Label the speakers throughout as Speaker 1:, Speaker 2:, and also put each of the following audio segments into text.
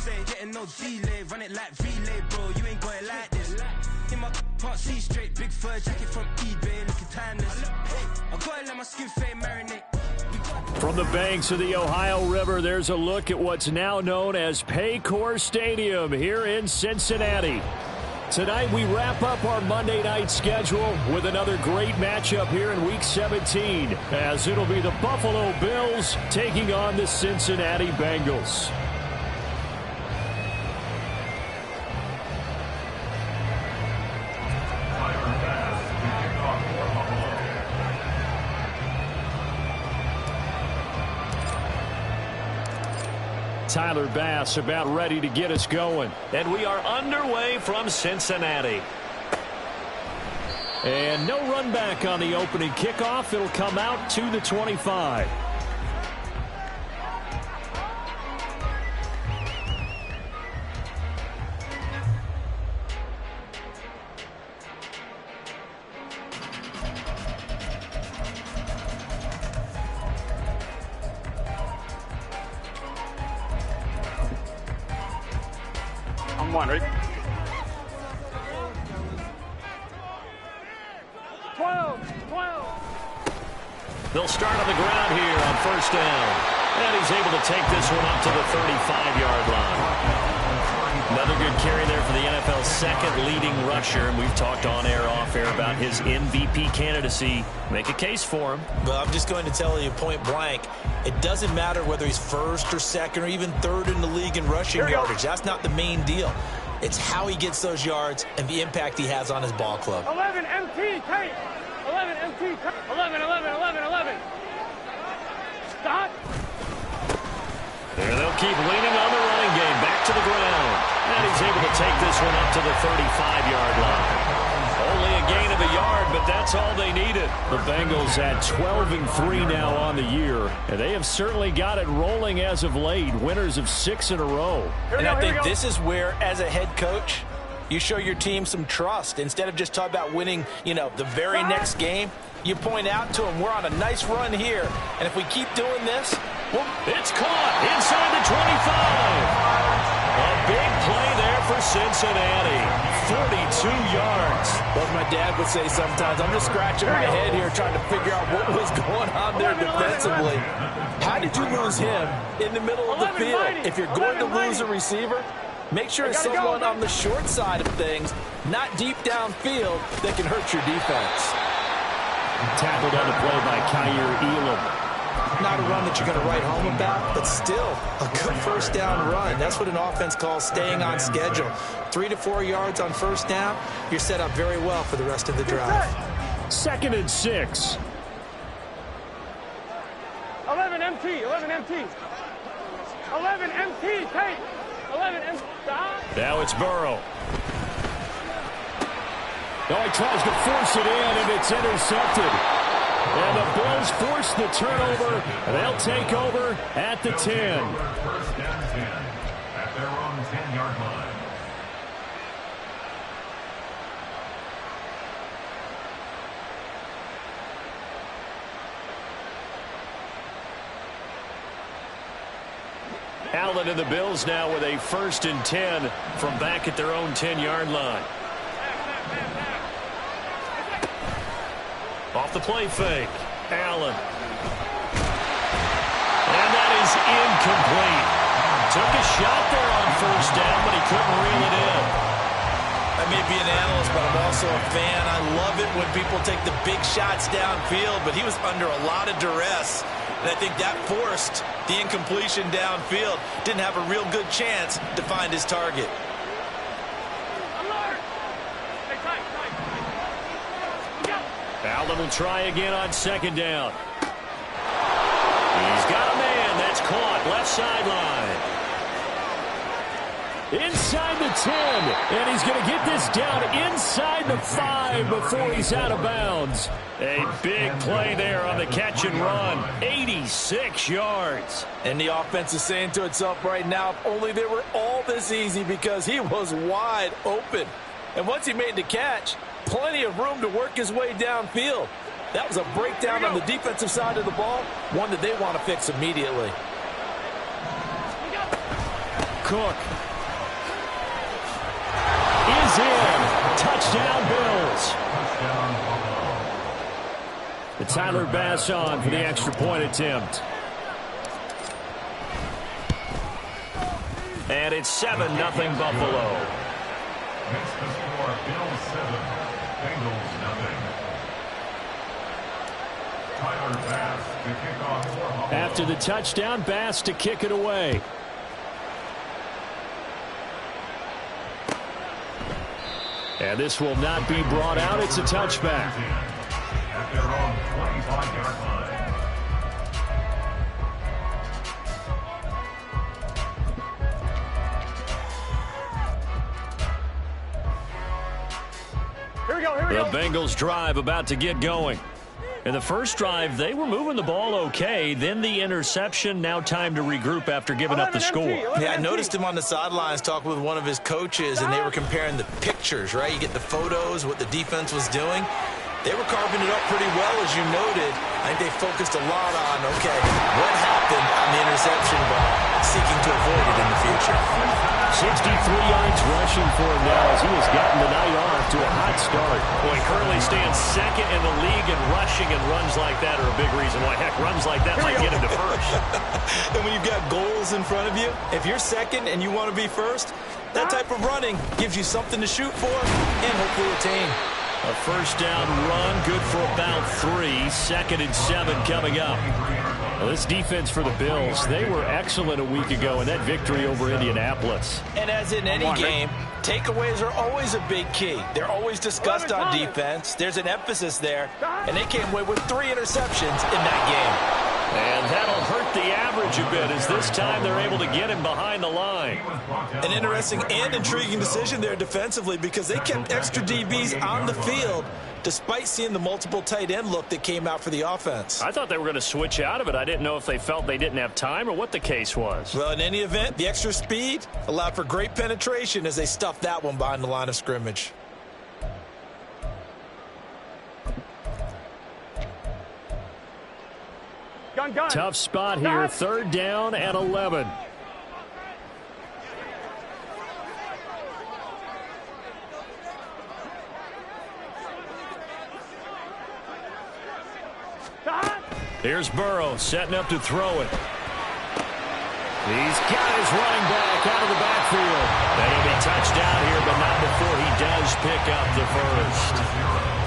Speaker 1: say, getting no delay, run it like relay, bro. You ain't got it like this. In my can't see straight, big fur jacket from eBay, looking timeless. Hey, I gotta let my skin fade marinate.
Speaker 2: From the banks of the Ohio River, there's a look at what's now known as Paycor Stadium here in Cincinnati. Tonight we wrap up our Monday night schedule with another great matchup here in Week 17, as it'll be the Buffalo Bills taking on the Cincinnati Bengals. Tyler Bass about ready to get us going.
Speaker 3: And we are underway from Cincinnati.
Speaker 2: And no run back on the opening kickoff. It'll come out to the 25.
Speaker 4: One, right?
Speaker 3: 12. They'll start on the ground here on first down. And he's able to take this one up to the 35-yard line. Another good carry there for the NFL's second leading rusher. And we've talked on air, off air about his MVP candidacy. Make a case for him.
Speaker 5: Well, I'm just going to tell you point blank. It doesn't matter whether he's first or second or even third in the league in rushing yardage. That's not the main deal. It's how he gets those yards and the impact he has on his ball club.
Speaker 4: 11 MT, tight. 11 MT, 11, 11, 11, 11. Stop.
Speaker 3: There they'll keep leaning on the running game. Back to the ground. And he's able to take this one up to the 35-yard line. Only a gain of a yard, but that's all they needed.
Speaker 2: The Bengals at 12-3 now on the year, and they have certainly got it rolling as of late. Winners of 6 in a row.
Speaker 5: And I think this is where, as a head coach, you show your team some trust. Instead of just talking about winning, the very next game, you point out to them, we're on a nice run here, and if we keep doing this,
Speaker 3: well, it's caught inside the 25. A big play there for Cincinnati. 42 yards.
Speaker 5: Like my dad would say sometimes, I'm just scratching my head here trying to figure out what was going on there defensively. How did you lose him in the middle of the field? If you're going to lose a receiver, make sure it's someone on the short side of things, not deep downfield, that can hurt your defense.
Speaker 2: Tackled on the play by Kyer Elam.
Speaker 5: Not a run that you're going to write home about, but still a good first down run. That's what an offense calls staying on schedule. 3 to 4 yards on first down, you're set up very well for the rest of the drive.
Speaker 2: 2nd and 6.
Speaker 4: 11 MT, 11 MT. 11 MT, tight. 11 MT, stop.
Speaker 2: Now it's Burrow. No, he tries to force it in, and it's intercepted. And the Bills force the turnover. They'll take over at the 10.
Speaker 6: First down 10 at their own 10-yard line.
Speaker 2: Allen and the Bills now with a 1st and 10 from back at their own 10-yard line.
Speaker 3: Off the play fake. Allen. And that is incomplete. Took a shot there on first down, but he couldn't reel it in.
Speaker 5: I may be an analyst, but I'm also a fan. I love it when people take the big shots downfield, but he was under a lot of duress. And I think that forced the incompletion downfield. Didn't have a real good chance to find his target.
Speaker 2: Allen will try again on 2nd down. He's got a man. That's caught. Left sideline. Inside the 10. And he's going to get this down inside the 5 before he's out of bounds. A big play there on the catch and run. 86 yards.
Speaker 5: And the offense is saying to itself right now, if only they were all this easy, because he was wide open. And once he made the catch, plenty of room to work his way downfield. That was a breakdown on the defensive side of the ball, one that they want to fix immediately.
Speaker 2: Cook. Is in. Touchdown, Bills. The Tyler Bass on for the extra point attempt.
Speaker 3: And it's 7-0 Buffalo.
Speaker 6: Makes the score Bills 7, Bengals 0. Tyler Bass to kick off for Buffalo.
Speaker 2: After the touchdown, Bass to kick it away. And this will not be brought out. It's a touchback.
Speaker 6: At their own 25-yard line.
Speaker 2: The Bengals drive about to get going. In the first drive, they were moving the ball okay. Then the interception. Now time to regroup after giving up the score.
Speaker 5: Yeah, I noticed him on the sidelines talking with one of his coaches, and they were comparing the pictures, right? You get the photos, what the defense was doing. They were carving it up pretty well, as you noted. I think they focused a lot on, okay, what happened on the interception, but seeking to avoid it in the future.
Speaker 2: 63 yards rushing for him now as he has gotten the night off to a hot start.
Speaker 3: Boy, currently stands second in the league in rushing, and runs like that are a big reason why. Heck, runs like that might get him to first.
Speaker 5: And when you've got goals in front of you, if you're second and you want to be first, that type of running gives you something to shoot for and hopefully attain.
Speaker 2: A first down run, good for about 3. 2nd and 7 coming up. Well, this defense for the Bills, they were excellent a week ago in that victory over Indianapolis.
Speaker 5: And as in any game, takeaways are always a big key. They're always discussed on defense. There's an emphasis there, and they came away with 3 interceptions in that game.
Speaker 2: And that'll hurt the average a bit as this time they're able to get him behind the line.
Speaker 5: An interesting and intriguing decision there defensively because they kept extra DBs on the field despite seeing the multiple tight end look that came out for the offense.
Speaker 2: I thought they were going to switch out of it. I didn't know if they felt they didn't have time or what the case was.
Speaker 5: Well, in any event, the extra speed allowed for great penetration as they stuffed that one behind the line of scrimmage.
Speaker 4: Gun.
Speaker 2: Tough spot here. 3rd down and 11. Here's Burrow setting up to throw it. He's got his running back out of the backfield. And he'll be touched down here, but not before he does pick up the first.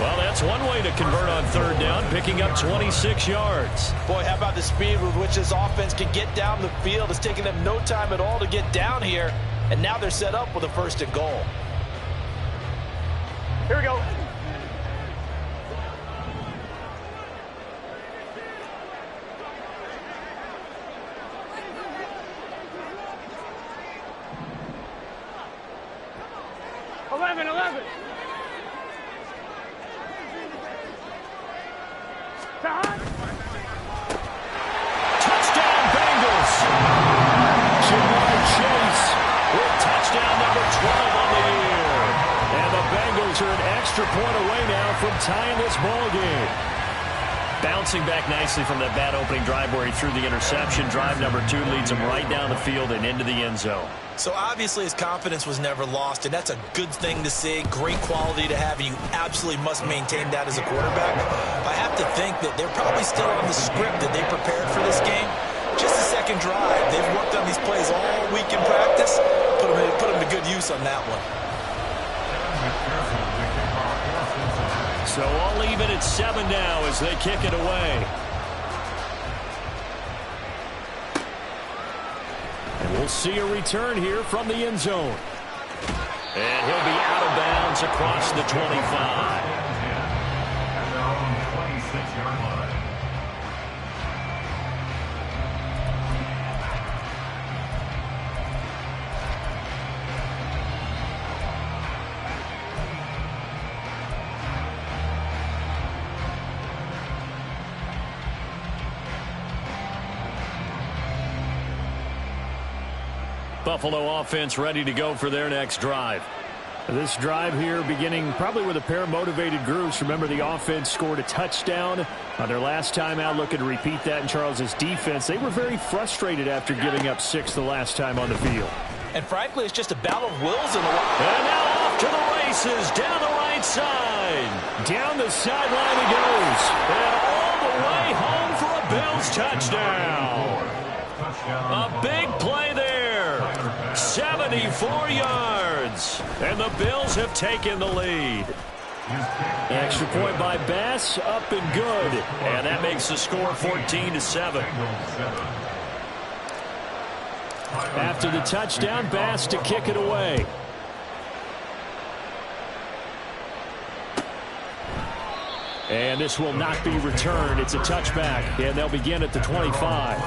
Speaker 2: Well, that's one way to convert on 3rd down, picking up 26 yards.
Speaker 5: Boy, how about the speed with which this offense can get down the field? It's taking them no time at all to get down here, and now they're set up with a 1st and goal.
Speaker 4: Here we go. Eleven.
Speaker 2: Touchdown, Bengals. Jamar Chase with touchdown number 12 on the year. And the Bengals are an extra point away now from tying this ball game. Bouncing back nicely from that bad opening drive where he threw the interception. Drive number 2 leads him right down the field and into the end zone.
Speaker 5: So obviously his confidence was never lost, and that's a good thing to see, great quality to have, and you absolutely must maintain that as a quarterback. I have to think that they're probably still on the script that they prepared for this game. Just the 2nd drive, they've worked on these plays all week in practice, put them to good use on that one.
Speaker 2: So I'll leave it at 7 now as they kick it away. And we'll see a return here from the end zone. And he'll be out of bounds across the 25.
Speaker 6: At their own 26-yard line.
Speaker 2: Buffalo offense ready to go for their next drive. This drive here beginning probably with a pair of motivated groups. Remember, the offense scored a touchdown on their last time out. Looking to repeat that in Charles's defense. They were very frustrated after giving up 6 the last time on the field.
Speaker 5: And frankly, it's just a battle of wills in the way.
Speaker 3: And now off to the races, down the right side.
Speaker 2: Down the sideline he goes.
Speaker 3: And all the way home for a Bills touchdown. A big play there. 74 yards. And the Bills have taken the lead.
Speaker 2: Extra point by Bass, up and good.
Speaker 3: And that makes the score 14-7.
Speaker 2: After the touchdown, Bass to kick it away. And this will not be returned. It's a touchback, and they'll begin at the 25.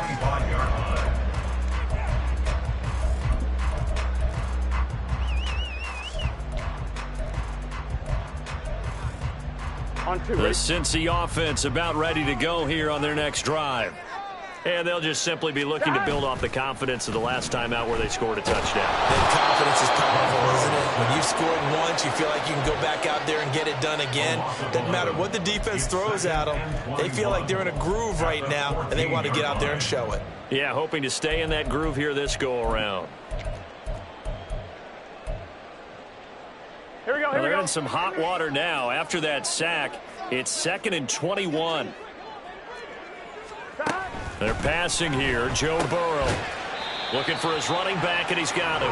Speaker 3: The Cincy offense about ready to go here on their next drive. And they'll just simply be looking to build off the confidence of the last time out where they scored a touchdown.
Speaker 5: That confidence is powerful, isn't it? When you've scored once, you feel like you can go back out there and get it done again. Doesn't matter what the defense throws at them. They feel like they're in a groove right now, and they want to get out there and show it.
Speaker 3: Yeah, hoping to stay in that groove here this go-around.
Speaker 4: Here we go, here we
Speaker 3: They're
Speaker 4: go.
Speaker 3: in some hot water now. After that sack, it's 2nd and 21. They're passing here. Joe Burrow looking for his running back, and he's got him.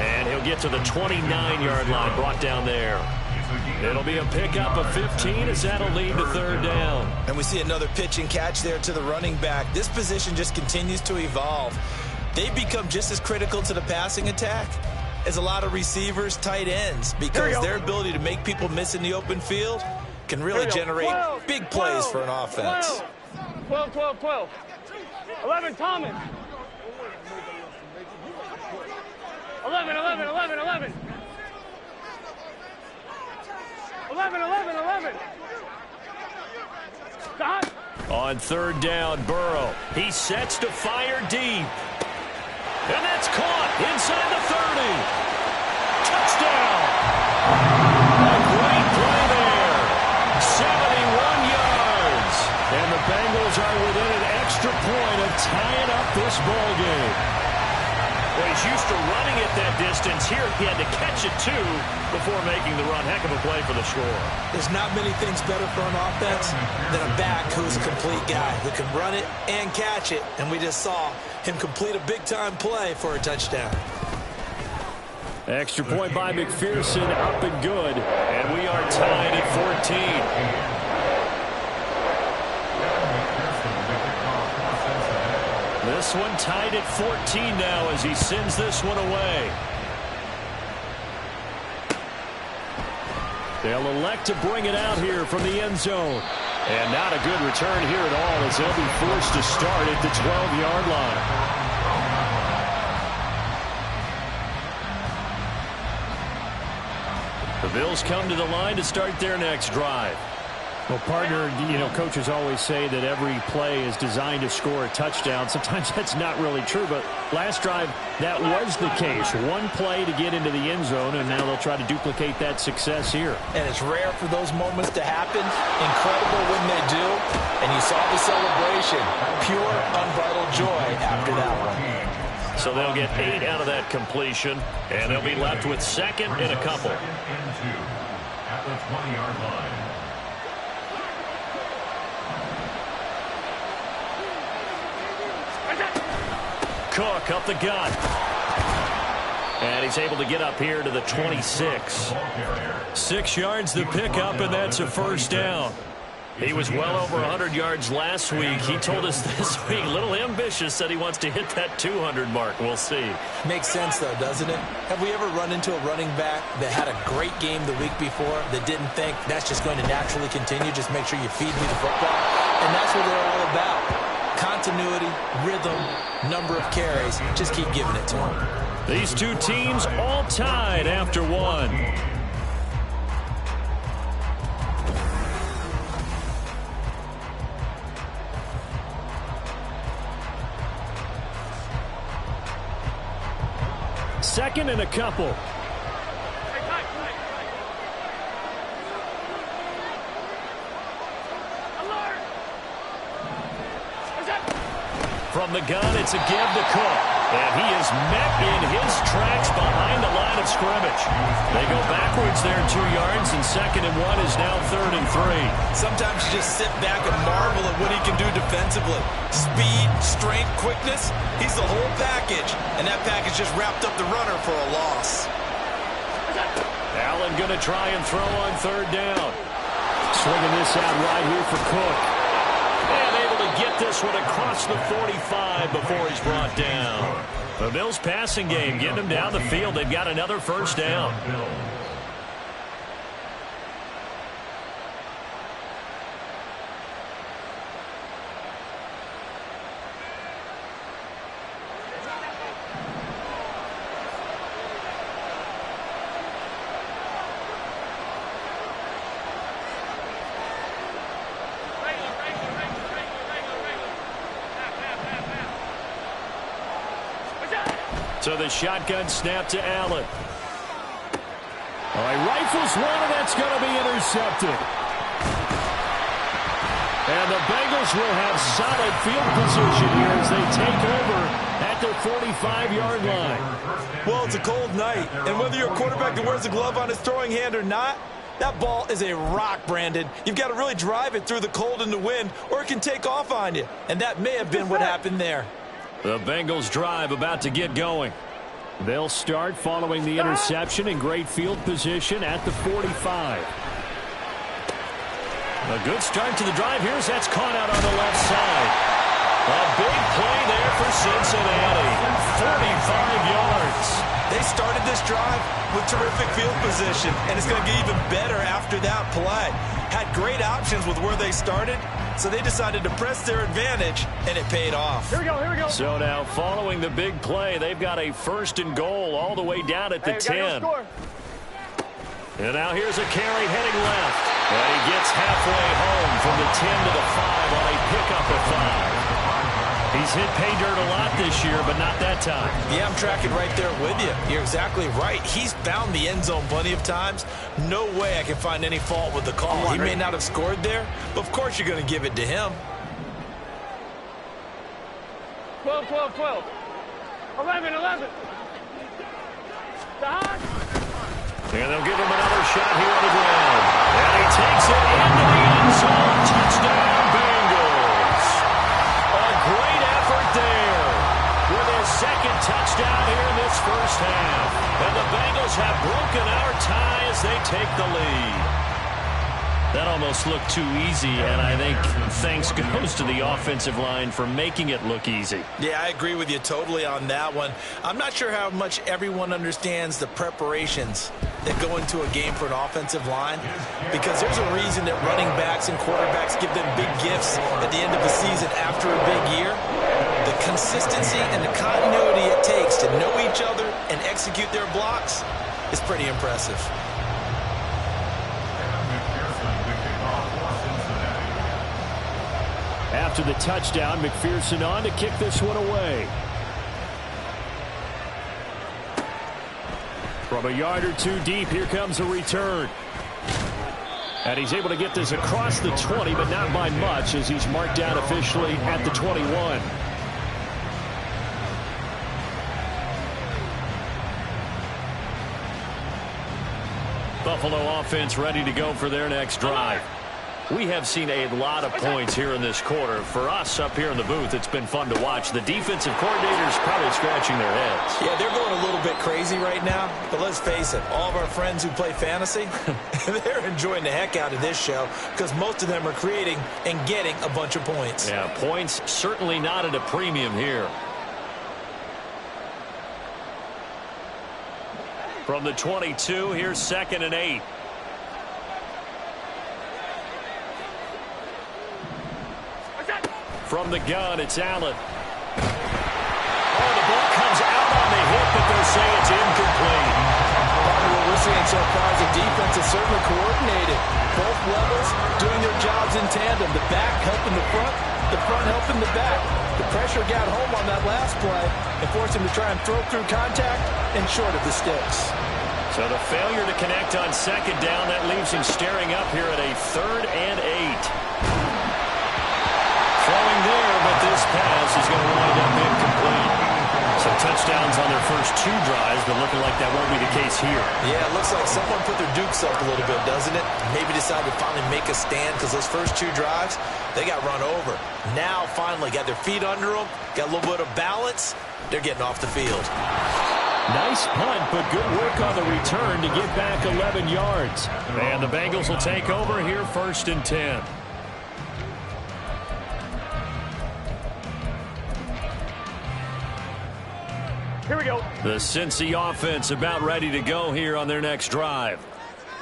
Speaker 3: And he'll get to the 29-yard line, brought down there. It'll be a pickup of 15 as that'll lead to 3rd down.
Speaker 5: And we see another pitch and catch there to the running back. This position just continues to evolve. They've become just as critical to the passing attack as a lot of receivers, tight ends, because their ability to make people miss in the open field can really generate big plays for an offense.
Speaker 4: 12, 12, 12. 11, Thomas. 11, 11, 11, 11. 11, 11, 11. Stop.
Speaker 3: On 3rd down, Burrow. He sets to fire deep. And that's caught inside the 30. Touchdown. A great play there. 71 yards.
Speaker 2: And the Bengals are within an extra point of tying up this ball game.
Speaker 3: Well, he's used to running it that distance. Here he had to catch it, too, before making the run. Heck of a play for the score.
Speaker 5: There's not many things better for an offense than a back who's a complete guy who can run it and catch it. And we just saw him complete a big-time play for a touchdown.
Speaker 2: Extra point by McPherson, up and good.
Speaker 3: And we are tied at 14. This one tied at 14 now as he sends this one away.
Speaker 2: They'll elect to bring it out here from the end zone.
Speaker 3: And not a good return here at all as they'll be forced to start at the 12-yard line. The Bills come to the line to start their next drive.
Speaker 2: Well, partner, you know, coaches always say that every play is designed to score a touchdown. Sometimes that's not really true, but last drive, that was the case. One play to get into the end zone, and now they'll try to duplicate that success here.
Speaker 5: And it's rare for those moments to happen. Incredible when they do. And you saw the celebration. Pure, unbridled joy after that one.
Speaker 3: So they'll get 8 out of that completion, and they'll be left with 2nd and a couple.
Speaker 6: At the 20-yard line.
Speaker 3: Cook up the gut. And he's able to get up here to the 26. 6 yards the pickup, and that's a 1st down. He was well over 100 yards last week. He told us this week, a little ambitious, said he wants to hit that 200 mark. We'll see.
Speaker 5: Makes sense, though, doesn't it? Have we ever run into a running back that had a great game the week before that didn't think that's just going to naturally continue? Just make sure you feed me the football. And that's what they're all about. Continuity, rhythm, number of carries. Just keep giving it to them.
Speaker 3: These two teams all tied after one.
Speaker 2: Second and a couple.
Speaker 3: From the gun, it's a give to Cook. And he is met in his tracks behind the line of scrimmage. They go backwards there 2 yards, and 2nd and 1 is now 3rd and 3.
Speaker 5: Sometimes you just sit back and marvel at what he can do defensively. Speed, strength, quickness, he's the whole package. And that package just wrapped up the runner for a loss.
Speaker 2: Allen going to try and throw on 3rd down. Swinging this out right here for Cook.
Speaker 3: And able to get this one across the 45 before he's brought down. The Bills passing game getting them down the field. They've got another 1st down.
Speaker 2: So the shotgun snap to Allen. All right, rifles one, and that's going to be intercepted. And the Bengals will have solid field position here as they take over at their 45-yard line.
Speaker 5: Well, it's a cold night, and whether you're a quarterback that wears a glove on his throwing hand or not, that ball is a rock, Brandon. You've got to really drive it through the cold and the wind, or it can take off on you. And that may have been what happened there.
Speaker 2: The Bengals drive about to get going. They'll start following the interception in great field position at the 45.
Speaker 3: A good start to the drive here as that's caught out on the left side. A big play there for Cincinnati. 45 yards.
Speaker 5: They started this drive with terrific field position, and it's going to get even better after that play. Had great options with where they started, so they decided to press their advantage, and it paid off.
Speaker 4: Here we go, here we go.
Speaker 2: So now following the big play, they've got a 1st and goal all the way down at the 10.
Speaker 3: And now here's a carry heading left. And he gets halfway home from the 10 to the 5 on a pickup of 5. He's hit pay dirt a lot this year, but not that time.
Speaker 5: Yeah, I'm tracking right there with you. You're exactly right. He's found the end zone plenty of times. No way I can find any fault with the call. He may not have scored there, but of course you're going to give it to him.
Speaker 4: 12, 12, 12. 11, 11.
Speaker 3: And they'll give him another shot here on the ground. And he takes it into the end zone. Touchdown, Bengals. A great effort there with his 2nd touchdown here in this 1st half. And the Bengals have broken our tie as they take the lead. That almost looked too easy, and I think thanks goes to the offensive line for making it look easy.
Speaker 5: Yeah, I agree with you totally on that one. I'm not sure how much everyone understands the preparations that go into a game for an offensive line, because there's a reason that running backs and quarterbacks give them big gifts at the end of the season after a big year. The consistency and the continuity it takes to know each other and execute their blocks is pretty impressive.
Speaker 2: After the touchdown, McPherson on to kick this one away. From a yard or two deep, here comes a return. And he's able to get this across the 20, but not by much, as he's marked down officially at the 21. Buffalo offense ready to go for their next drive. We have seen a lot of points here in this quarter. For us up here in the booth, it's been fun to watch. The defensive coordinators probably scratching their heads.
Speaker 5: Yeah, they're going a little bit crazy right now. But let's face it, all of our friends who play fantasy, they're enjoying the heck out of this show because most of them are creating and getting a bunch of points.
Speaker 3: Yeah, points certainly not at a premium here. From the 22, here's 2nd and 8. From the gun, it's Allen. Oh, the ball comes out on the hip, but they'll say it's incomplete.
Speaker 5: What we're seeing so far is the defense is certainly coordinated. Both levels doing their jobs in tandem. The back helping the front helping the back. The pressure got home on that last play and forced him to try and throw through contact and short of the sticks.
Speaker 3: So the failure to connect on 2nd down, that leaves him staring up here at a 3rd and 8. Throwing there, but this pass is going to wind up incomplete. So So touchdowns on their first 2 drives, but looking like that won't be the case here.
Speaker 5: Yeah, it looks like someone put their dukes up a little bit, doesn't it? Maybe decided to finally make a stand because those first 2 drives, they got run over. Now, finally, got their feet under them, got a little bit of balance. They're getting off the field.
Speaker 2: Nice punt, but good work on the return to get back 11 yards.
Speaker 3: And the Bengals will take over here, 1st and 10.
Speaker 4: Here we go.
Speaker 3: The Cincy offense about ready to go here on their next drive.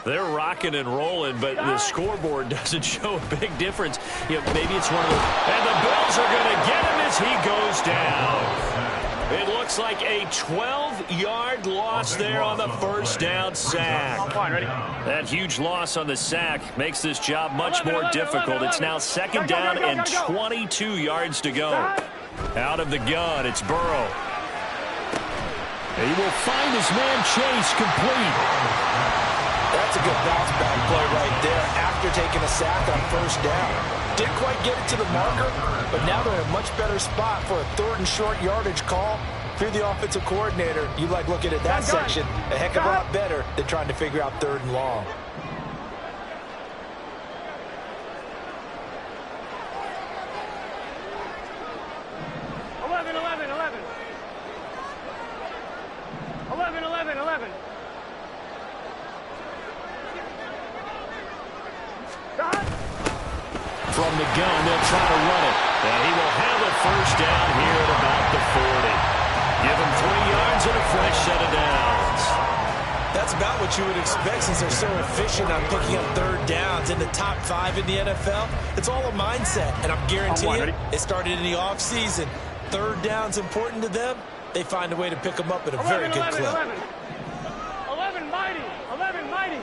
Speaker 3: They're rocking and rolling, but the scoreboard doesn't show a big difference. You know, maybe it's one of those. And the Bills are going to get him as he goes down. It looks like a 12-yard loss there on the first down sack.
Speaker 4: I'm fine, ready?
Speaker 3: That huge loss on the sack makes this job much more difficult. It's now 2nd down and 22 yards to go. Out of the gun, it's Burrow.
Speaker 2: He will find his man Chase complete.
Speaker 5: That's a good bounce back play right there after taking a sack on first down. Didn't quite get it to the marker, but now they're in a much better spot for a 3rd and short yardage call. If you're the offensive coordinator, you like looking at that section a heck of a lot better than trying to figure out 3rd and long.
Speaker 2: From the gun, they'll try to run it.
Speaker 3: And he will have a first down here at about the 40. Give him 3 yards and a fresh set of downs.
Speaker 5: That's about what you would expect since they're so efficient on picking up 3rd downs in the top 5 in the NFL. It's all a mindset, and I'm guaranteeing it started in the offseason. 3rd down's important to them. They find a way to pick them up at a very good clip.
Speaker 4: 11 mighty. 11 mighty.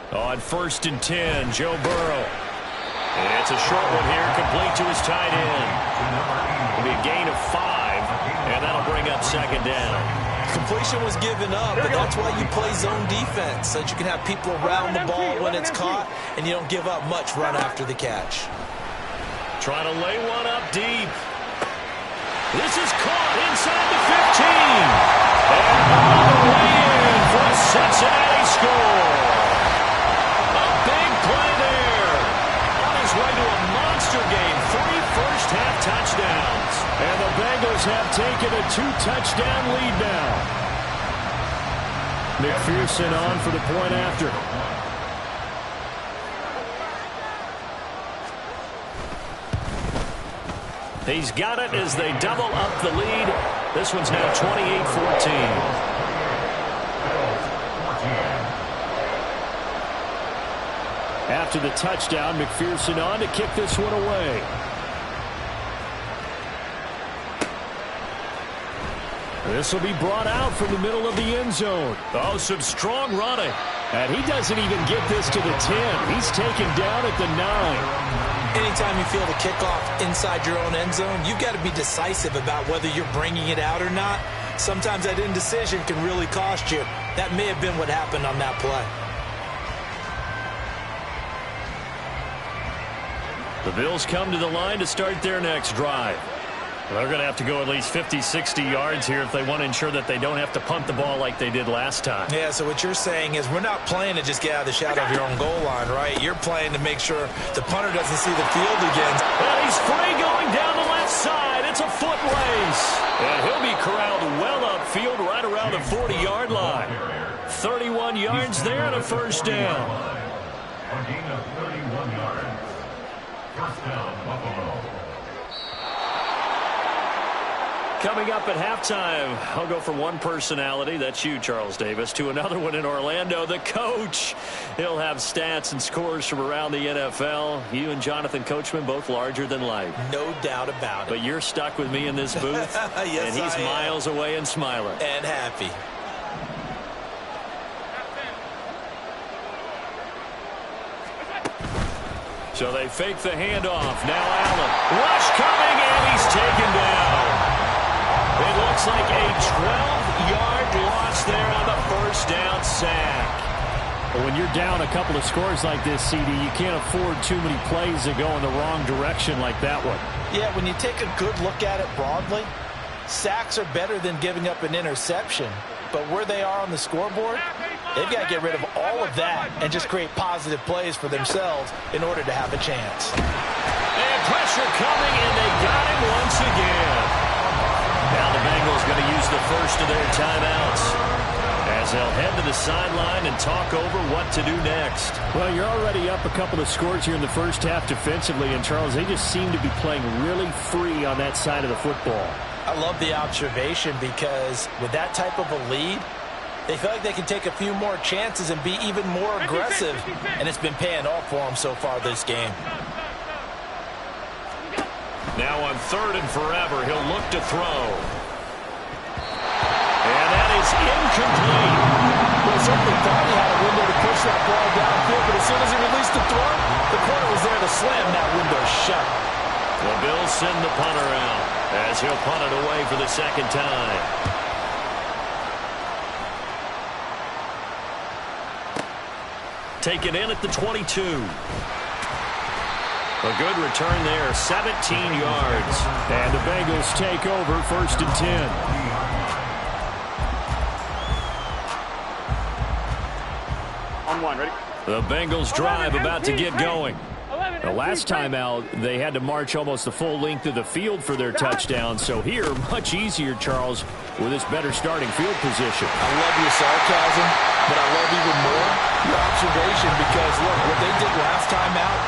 Speaker 3: On 1st and 10, Joe Burrow. And it's a short one here, complete to his tight end. It'll be a gain of 5, and that'll bring up 2nd down.
Speaker 5: Completion was given up, but that's why you play zone defense, so that you can have people around the ball when it's caught, and you don't give up much run after the catch.
Speaker 3: Trying to lay one up deep. This is caught inside the 15. And on the way in for a Cincinnati score. Way to a monster game, 3 first-half touchdowns.
Speaker 2: And the Bengals have taken a 2-touchdown lead now. McPherson on for the point after.
Speaker 3: He's got it as they double up the lead. This one's now 28-14.
Speaker 2: After the touchdown, McPherson on to kick this one away. This will be brought out from the middle of the end zone.
Speaker 3: Oh, some strong running.
Speaker 2: And he doesn't even get this to the 10. He's taken down at the 9.
Speaker 5: Anytime you feel the kickoff inside your own end zone, you've got to be decisive about whether you're bringing it out or not. Sometimes that indecision can really cost you. That may have been what happened on that play.
Speaker 3: The Bills come to the line to start their next drive. They're going to have to go at least 50, 60 yards here if they want to ensure that they don't have to punt the ball like they did last time.
Speaker 5: Yeah, so what you're saying is we're not playing to just get out of the shadow of your own goal line, right? You're playing to make sure the punter doesn't see the field again.
Speaker 3: And he's free going down the left side. It's a foot race. And he'll be corralled well upfield right around the 40-yard line. 31 yards there and a first down.
Speaker 6: A gain of 31 yards. First down, Buffalo.
Speaker 3: Coming up at halftime, I'll go from one personality, that's you, Charles Davis, to another one in Orlando, the coach. He'll have stats and scores from around the NFL. You and Jonathan Coachman, both larger than life.
Speaker 5: No doubt about it.
Speaker 3: But you're stuck with me in this booth,
Speaker 5: yes,
Speaker 3: and he's miles away and smiling.
Speaker 5: And happy.
Speaker 3: So they fake the handoff. Now Allen. Rush coming, and he's taken down. It looks like a 12-yard loss there on the first down sack.
Speaker 2: When you're down a couple of scores like this, CD, you can't afford too many plays that go in the wrong direction like that one.
Speaker 5: Yeah, when you take a good look at it broadly, sacks are better than giving up an interception. But where they are on the scoreboard, they've got to get rid of all of that and just create positive plays for themselves in order to have a chance.
Speaker 3: And pressure coming, and they got him once again. Now the Bengals going to use the first of their timeouts as they'll head to the sideline and talk over what to do next.
Speaker 2: Well, you're already up a couple of scores here in the first half defensively, and Charles, they just seem to be playing really free on that side of the football.
Speaker 5: I love the observation because with that type of a lead, they feel like they can take a few more chances and be even more aggressive, and it's been paying off for them so far this game.
Speaker 3: Now on 3rd and forever, he'll look to throw. And that is incomplete.
Speaker 5: Well, certainly thought he had a window to push that ball downfield, but as soon as he released the throw, the corner was there to slam that window shut.
Speaker 3: The Bills send the punter out as he'll punt it away for the second time. Take it in at the 22. A good return there, 17 yards.
Speaker 2: And the Bengals take over 1st and 10.
Speaker 4: On one, ready?
Speaker 2: The Bengals drive about to get going. The last time out, they had to march almost the full length of the field for their touchdown. So here, much easier, Charles, with this better starting field position.
Speaker 5: I love your sarcasm, but I love even more your observation because, look, what they did last time out,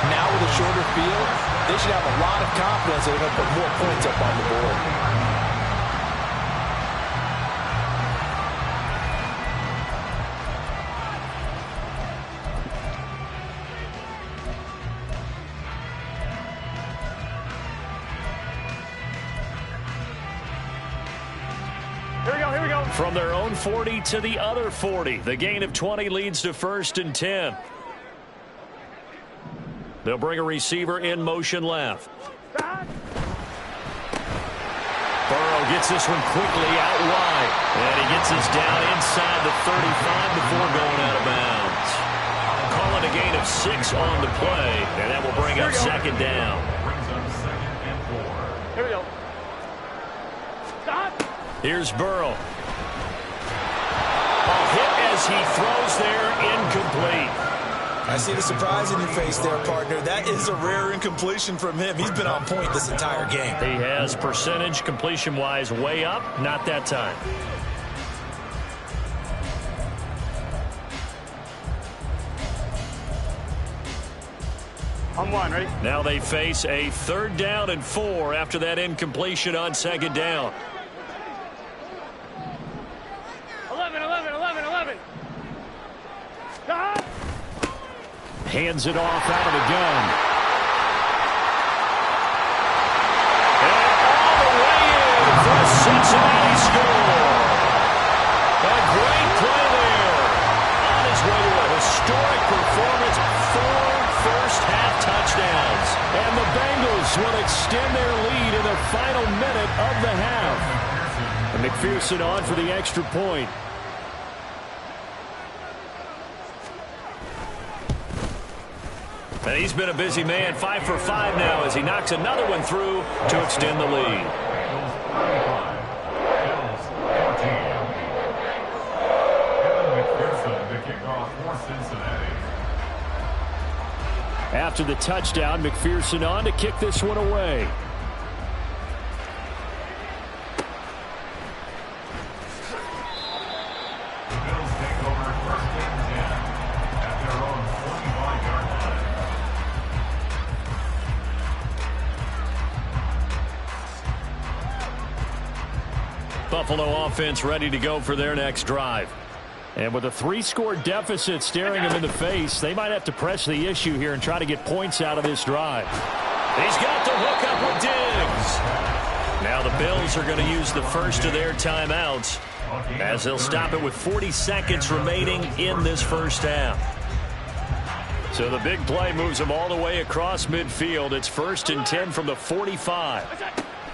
Speaker 5: now with a shorter field, they should have a lot of confidence that they're going to put more points up on the board.
Speaker 4: Here we go.
Speaker 2: From their own 40 to the other 40. The gain of 20 leads to 1st and 10. They'll bring a receiver in motion left. Burrow gets this one quickly out wide. And he gets this down inside the 35 before going out of bounds. Calling a gain of 6 on the play. And that will bring up 2nd down.
Speaker 4: Here we go. Stop.
Speaker 2: Here's Burrow. A hit as he throws there, incomplete.
Speaker 5: I see the surprise in your face there, partner. That is a rare incompletion from him. He's been on point this entire game.
Speaker 2: He has percentage completion-wise way up, not that time.
Speaker 4: On one, ready?
Speaker 2: Now they face a 3rd down and 4 after that incompletion on 2nd down.
Speaker 4: 11. Stop.
Speaker 2: Hands it off out of the gun. And all the way in for a Cincinnati score. A great play there. On his way to a historic performance, 4 first-half touchdowns. And the Bengals will extend their lead in the final minute of the half. And McPherson on for the extra point. And he's been a busy man, 5 for 5 now as he knocks another one through to extend the lead. After the touchdown, McPherson on to kick this one away. Buffalo offense ready to go for their next drive. And with a 3-score deficit staring them in the face, they might have to press the issue here and try to get points out of this drive. He's got the hook up with Diggs. Now the Bills are going to use the first of their timeouts as they'll stop it with 40 seconds remaining in this first half. So the big play moves them all the way across midfield. It's 1st and 10 from the 45.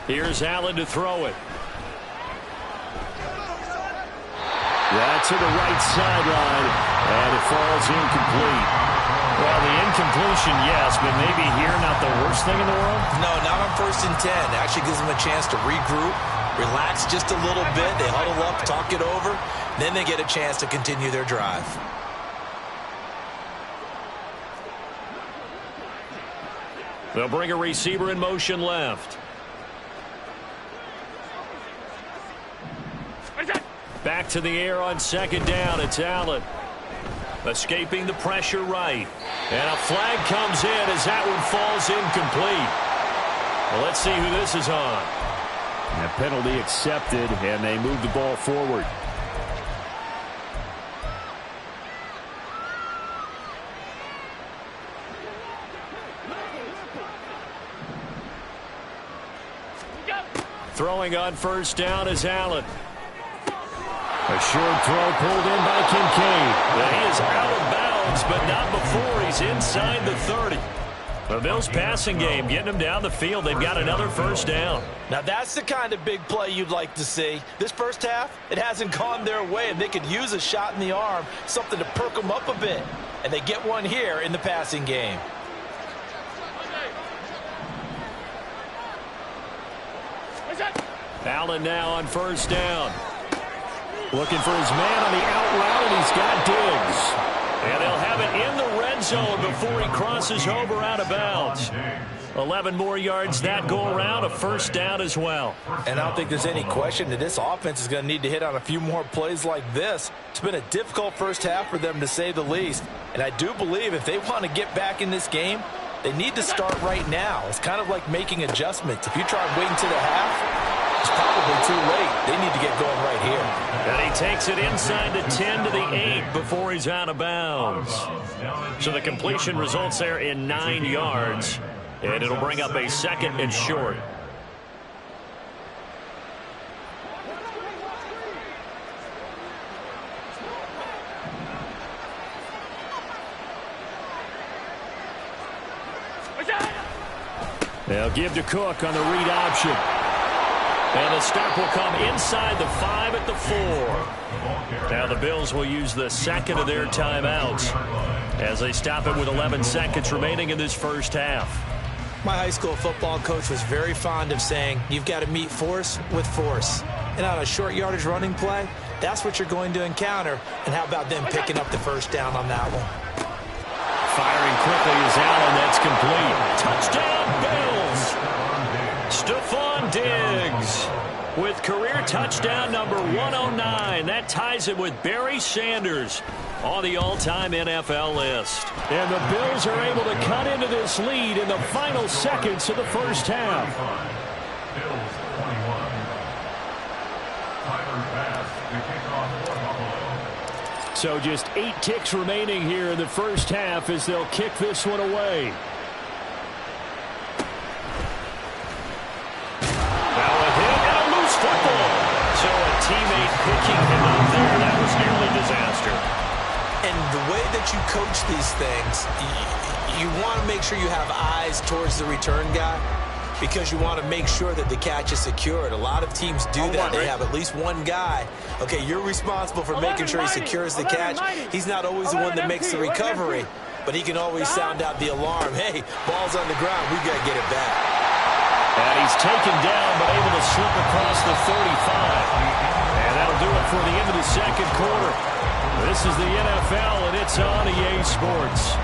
Speaker 2: Here's Allen to throw it. That to the right sideline, and it falls incomplete. Well, the incompletion, yes, but maybe here not the worst thing in the world?
Speaker 5: No, not on 1st and 10. It actually gives them a chance to regroup, relax just a little bit. They huddle up, talk it over. Then they get a chance to continue their drive.
Speaker 3: They'll bring a receiver in motion left. Back to the air on 2nd down. It's Allen. Escaping the pressure right. And a flag comes in as that one falls incomplete. Well, let's see who this is on.
Speaker 2: A penalty accepted, and they move the ball forward. Throwing on 1st down is Allen. A short throw pulled in by Kincaid.
Speaker 3: Well, he is out of bounds, but not before he's inside the 30. The Bills passing game getting them down the field. They've got another 1st down.
Speaker 5: Now that's the kind of big play you'd like to see. This first half, it hasn't gone their way, and they could use a shot in the arm, something to perk them up a bit. And they get one here in the passing game.
Speaker 3: Allen now on 1st down. Looking for his man on the out route, and he's got Diggs. And they'll have it in the red zone before he crosses over out of bounds. 11 more yards that go around, a 1st down as well.
Speaker 5: And I don't think there's any question that this offense is going to need to hit on a few more plays like this. It's been a difficult first half for them, to say the least. And I do believe if they want to get back in this game, they need to start right now. It's kind of like making adjustments. If you try waiting to the half, it's probably too late. They need to get going right here.
Speaker 3: And he takes it inside the 10 to the 8 before he's out of bounds. So the completion results there in 9 yards. And it'll bring up a 2nd and short.
Speaker 2: They'll give to Cook on the read option.
Speaker 3: And the stop will come inside the 5 at the 4. Now the Bills will use the 2nd of their timeouts as they stop it with 11 seconds remaining in this first half.
Speaker 5: My high school football coach was very fond of saying, you've got to meet force with force. And on a short yardage running play, that's what you're going to encounter. And how about them picking up the 1st down on that one?
Speaker 3: Firing quickly is Allen. That's complete. Touchdown, Bills. Stephon Diggs with career touchdown number 109. That ties it with Barry Sanders on the all-time NFL list.
Speaker 2: And the Bills are able to cut into this lead in the final seconds of the first half.
Speaker 6: Bills 21. Tyler Bass, the kickoff for Buffalo.
Speaker 2: So just 8 ticks remaining here in the first half as they'll kick this one away.
Speaker 3: Football. So a teammate picking him up there. That was nearly disaster.
Speaker 5: And the way that you coach these things, you want to make sure you have eyes towards the return guy because you want to make sure that the catch is secured. A lot of teams do that. They have at least one guy. Okay, you're responsible for making sure he secures the catch. He's not always the one that makes the recovery, but he can always sound out the alarm. Hey, ball's on the ground. We got to get it back.
Speaker 3: And he's taken down, but able to slip across the 35. And that'll do it for the end of the second quarter. This is the NFL, and it's on EA Sports.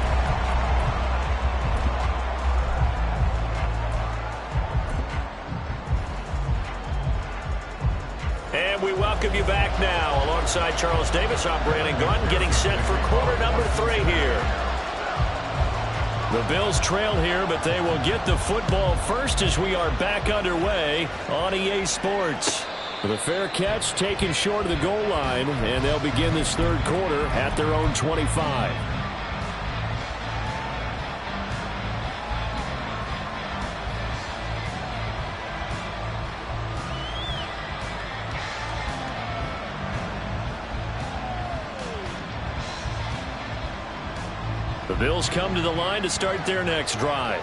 Speaker 3: And we welcome you back now. Alongside Charles Davis, I'm Brandon Gunn, getting set for quarter number 3 here. The Bills trail here, but they will get the football first as we are back underway on EA Sports.
Speaker 2: The fair catch taken short of the goal line, and they'll begin this third quarter at their own 25.
Speaker 3: The Bills come to the line to start their next drive.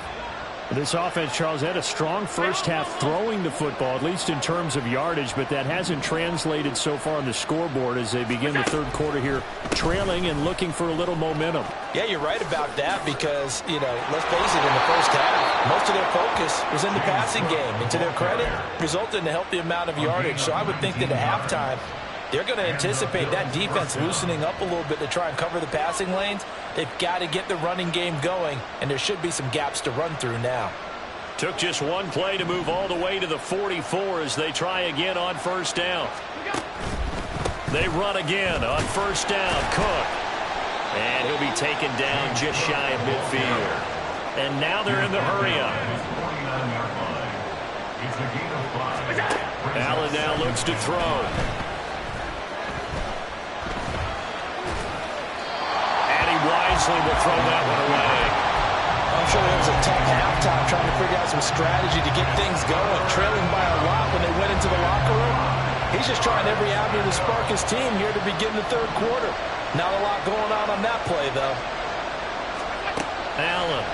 Speaker 2: This offense, Charles, had a strong first half throwing the football, at least in terms of yardage, but that hasn't translated so far on the scoreboard as they begin the third quarter here, trailing and looking for a little momentum.
Speaker 5: Yeah, you're right about that because, let's face it, in the first half, most of their focus was in the passing game. And to their credit, resulted in a healthy amount of yardage. So I would think that at halftime, they're going to anticipate that defense loosening up a little bit to try and cover the passing lanes. They've got to get the running game going, and there should be some gaps to run through now.
Speaker 3: Took just one play to move all the way to the 44 as they try again on first down. They run again on first down. Cook. And he'll be taken down just shy of midfield. And now they're in the hurry-up. Allen now looks to throw. Wisely will throw that one away.
Speaker 5: I'm sure it was a tough halftime trying to figure out some strategy to get things going, trailing by a lot when they went into the locker room. He's just trying every avenue to spark his team here to begin the third quarter. Not a lot going on that play, though.
Speaker 3: Allen.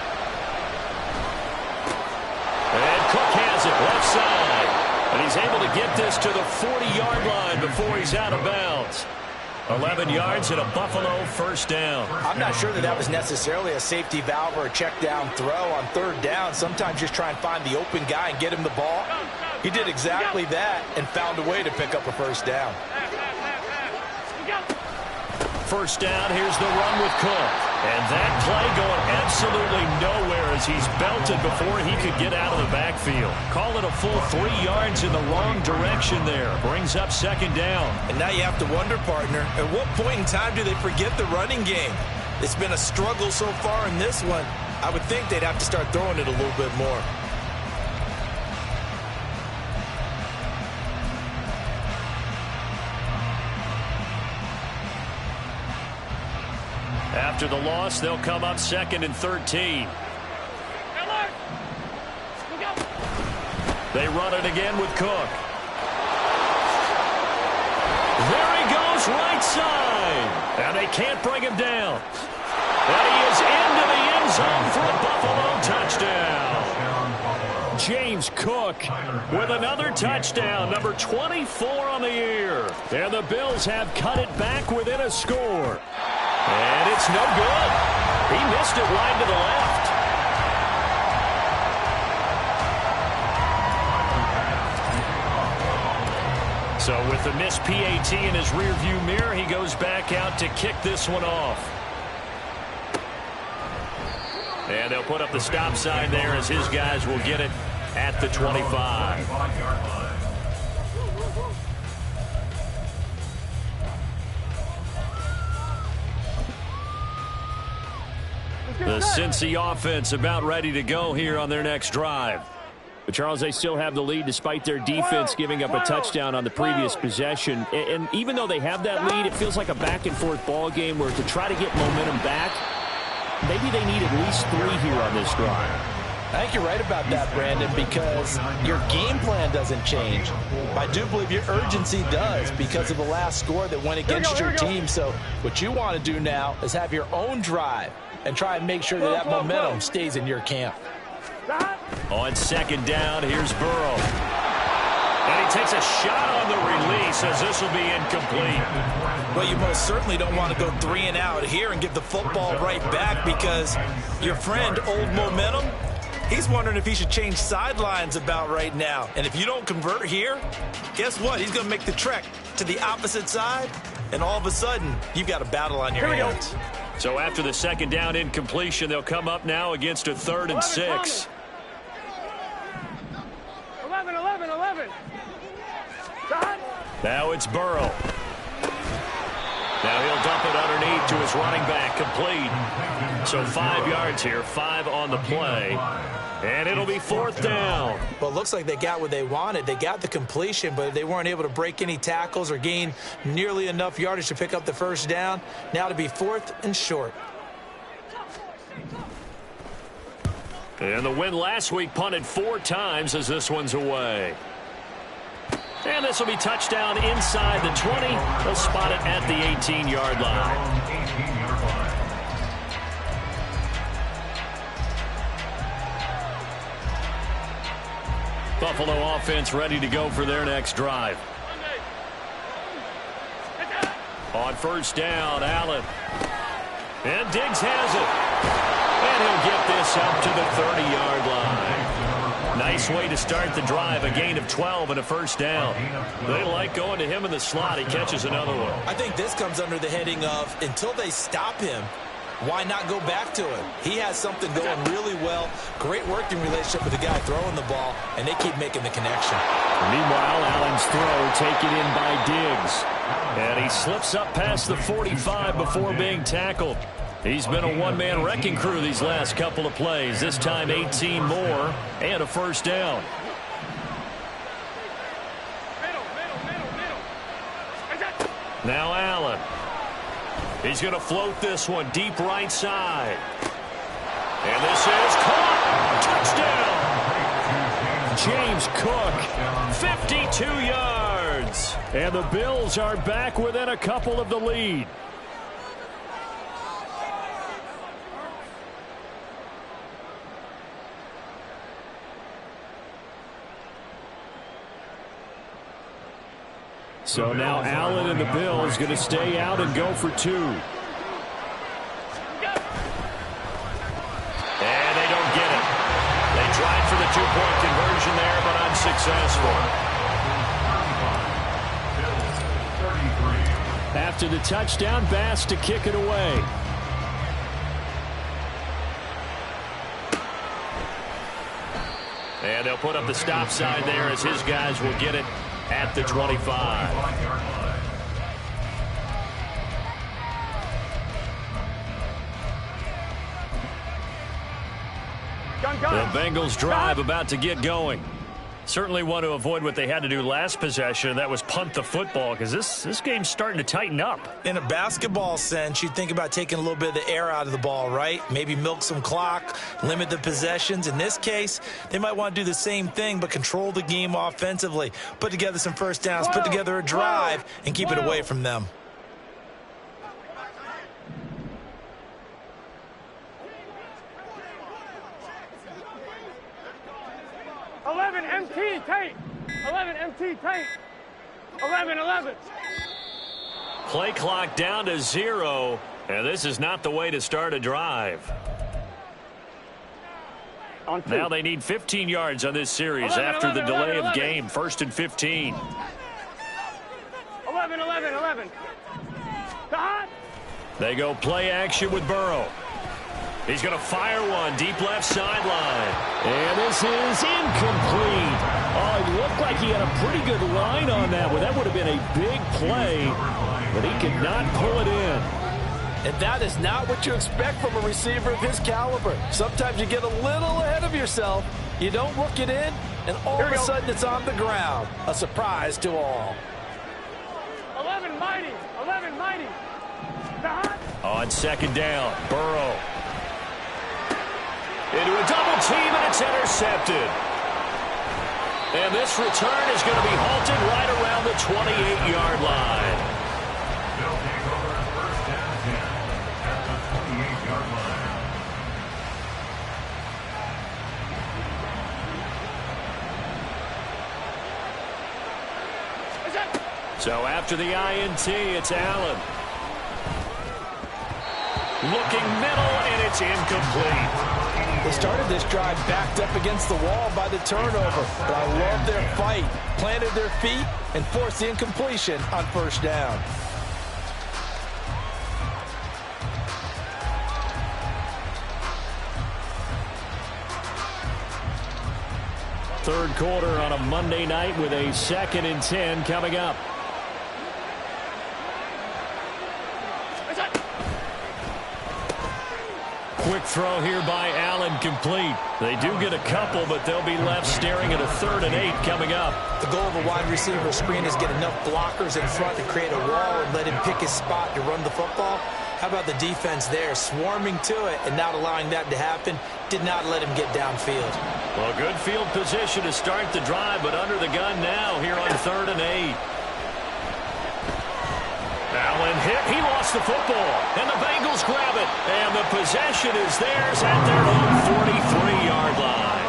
Speaker 3: And Cook has it left side. And he's able to get this to the 40-yard line before he's out of bounds. 11 yards and a Buffalo first down.
Speaker 5: I'm not sure that was necessarily a safety valve or a check down throw on third down. Sometimes just try and find the open guy and get him the ball. He did exactly that and found a way to pick up a first down.
Speaker 3: First down, here's the run with Cook. And that play going absolutely nowhere as he's belted before he could get out of the backfield. Call it a full 3 yards in the wrong direction there. Brings up second down.
Speaker 5: And now you have to wonder, partner, at what point in time do they forget the running game? It's been a struggle so far in this one. I would think they'd have to start throwing it a little bit more.
Speaker 3: After the loss, they'll come up 2nd and 13. They run it again with Cook. There he goes, right side. And they can't bring him down. And he is into the end zone for a Buffalo touchdown. James Cook with another touchdown, number 24 on the year. And the Bills have cut it back within a score. And it's no good. He missed it wide to the left. So with the missed PAT in his rearview mirror, he goes back out to kick this one off. And they'll put up the stop sign there as his guys will get it at the 25. The Cincy offense about ready to go here on their next drive. But, Charles, they still have the lead despite their defense giving up a touchdown on the previous possession. And even though they have that lead, it feels like a back-and-forth ball game where to try to get momentum back, maybe they need at least 3 here on this drive.
Speaker 5: I think you're right about that, Brandon, because your game plan doesn't change. I do believe your urgency does because of the last score that went against your team. So what you want to do now is have your own drive and try and make sure that that momentum stays in your camp.
Speaker 3: On second down, here's Burrow. And he takes a shot on the release as this will be incomplete.
Speaker 5: Well, you most certainly don't want to go 3 and out here and give the football right back because your friend, Old Momentum, he's wondering if he should change sidelines about right now. And if you don't convert here, guess what? He's going to make the trek to the opposite side, and all of a sudden, you've got a battle on your hands.
Speaker 3: So after the second down incompletion, they'll come up now against a 3rd and 6.
Speaker 4: 11.
Speaker 3: Now it's Burrow. Now he'll dump it underneath to his running back, complete. So 5 yards here, 5 on the play. And it'll be 4th down.
Speaker 5: Well, it looks like they got what they wanted. They got the completion, but they weren't able to break any tackles or gain nearly enough yardage to pick up the first down. Now to be 4th and short.
Speaker 3: And the win last week punted 4 times as this one's away. And this will be touchdown inside the 20. They'll spot it at the 18-yard line. Buffalo offense ready to go for their next drive. On first down, Allen. And Diggs has it. And he'll get this up to the 30-yard line. Nice way to start the drive. A gain of 12 and a first down. They like going to him in the slot. He catches another one.
Speaker 5: I think this comes under the heading of until they stop him, why not go back to him? He has something going really well. Great working relationship with the guy throwing the ball, and they keep making the connection.
Speaker 2: Meanwhile, Allen's throw taken in by Diggs. And he slips up past the 45 before being tackled. He's been a one-man wrecking crew these last couple of plays. This time 18 more and a first down. Now Allen. He's going to float this one deep right side. And this is caught. Touchdown. James Cook, 52 yards. And the Bills are back within a couple of the lead. So now Allen and the Bills going to stay out and go for two. And
Speaker 3: they don't get it. They tried for the two-point conversion there, but unsuccessful.
Speaker 2: After the touchdown, Bass to kick it away.
Speaker 3: And they'll put up the stop sign there as his guys will get it at the 25. The Bengals drive about to get going. Certainly want to avoid what they had to do last possession. That was punt the football, because this game's starting to tighten up.
Speaker 5: In a basketball sense, you think about taking a little bit of the air out of the ball, right? Maybe milk some clock, limit the possessions. In this case, they might want to do the same thing, but control the game offensively. Put together some first downs, put together a drive, and keep it away from them.
Speaker 4: MT, Tate. 11, MT, Tate. 11.
Speaker 3: Play clock down to 0, and this is not the way to start a drive. Now they need 15 yards on this series after the delay of game. 1st and 15.
Speaker 4: 11.
Speaker 2: They go play action with Burrow.
Speaker 3: He's going to fire one deep left sideline.
Speaker 2: And this is incomplete. Oh, it looked like he had a pretty good line on that one. That would have been a big play, but he could not pull it in.
Speaker 5: And that is not what you expect from a receiver of his caliber. Sometimes you get a little ahead of yourself. You don't look it in, and all of a sudden it's on the ground. A surprise to all.
Speaker 4: 11 mighty.
Speaker 3: On second down, Burrow. Into a double team, and it's intercepted. And this return is going to be halted right around the 28-yard line.
Speaker 6: They'll take over first down and 10 at the 28-yard line.
Speaker 3: So after the INT, it's Allen. Looking middle, and it's incomplete.
Speaker 5: They started this drive backed up against the wall by the turnover, but I love their fight. Planted their feet and forced the incompletion on first down.
Speaker 2: Third quarter on a Monday night with a 2nd and 10 coming up. Quick throw here by Allen, complete. They do get a couple, but they'll be left staring at a 3rd and 8 coming up.
Speaker 5: The goal of a wide receiver screen is get enough blockers in front to create a wall and let him pick his spot to run the football. How about the defense there, swarming to it and not allowing that to happen? Did not let him get downfield.
Speaker 3: Well, good field position to start the drive, but under the gun now here on 3rd and 8. Allen hit. He lost the football, and the Bengals grab it. And the possession is theirs at their own 43-yard line.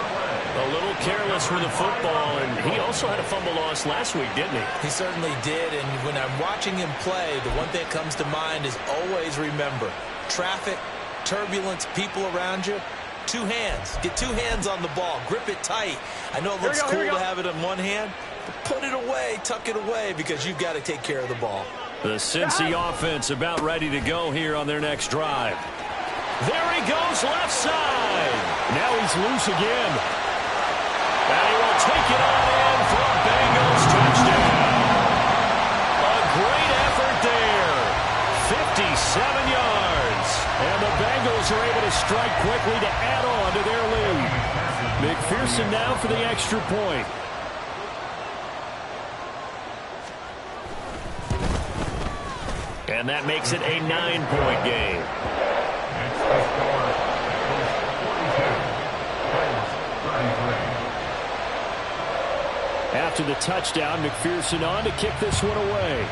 Speaker 3: A little careless with the football, and he also had a fumble loss last week, didn't he?
Speaker 5: He certainly did, and when I'm watching him play, the one thing that comes to mind is always remember, traffic, turbulence, people around you, two hands. Get two hands on the ball. Grip it tight. I know it looks cool to have it in one hand, but put it away, tuck it away, because you've got to take care of the ball.
Speaker 2: The Cincy offense about ready to go here on their next drive. There he goes, left side. Now he's loose again. And he will take it on in for a Bengals touchdown. A great effort there. 57 yards. And the Bengals are able to strike quickly to add on to their lead. McPherson now for the extra point. And that makes it a 9-point game. After the touchdown, McPherson on to kick this one away.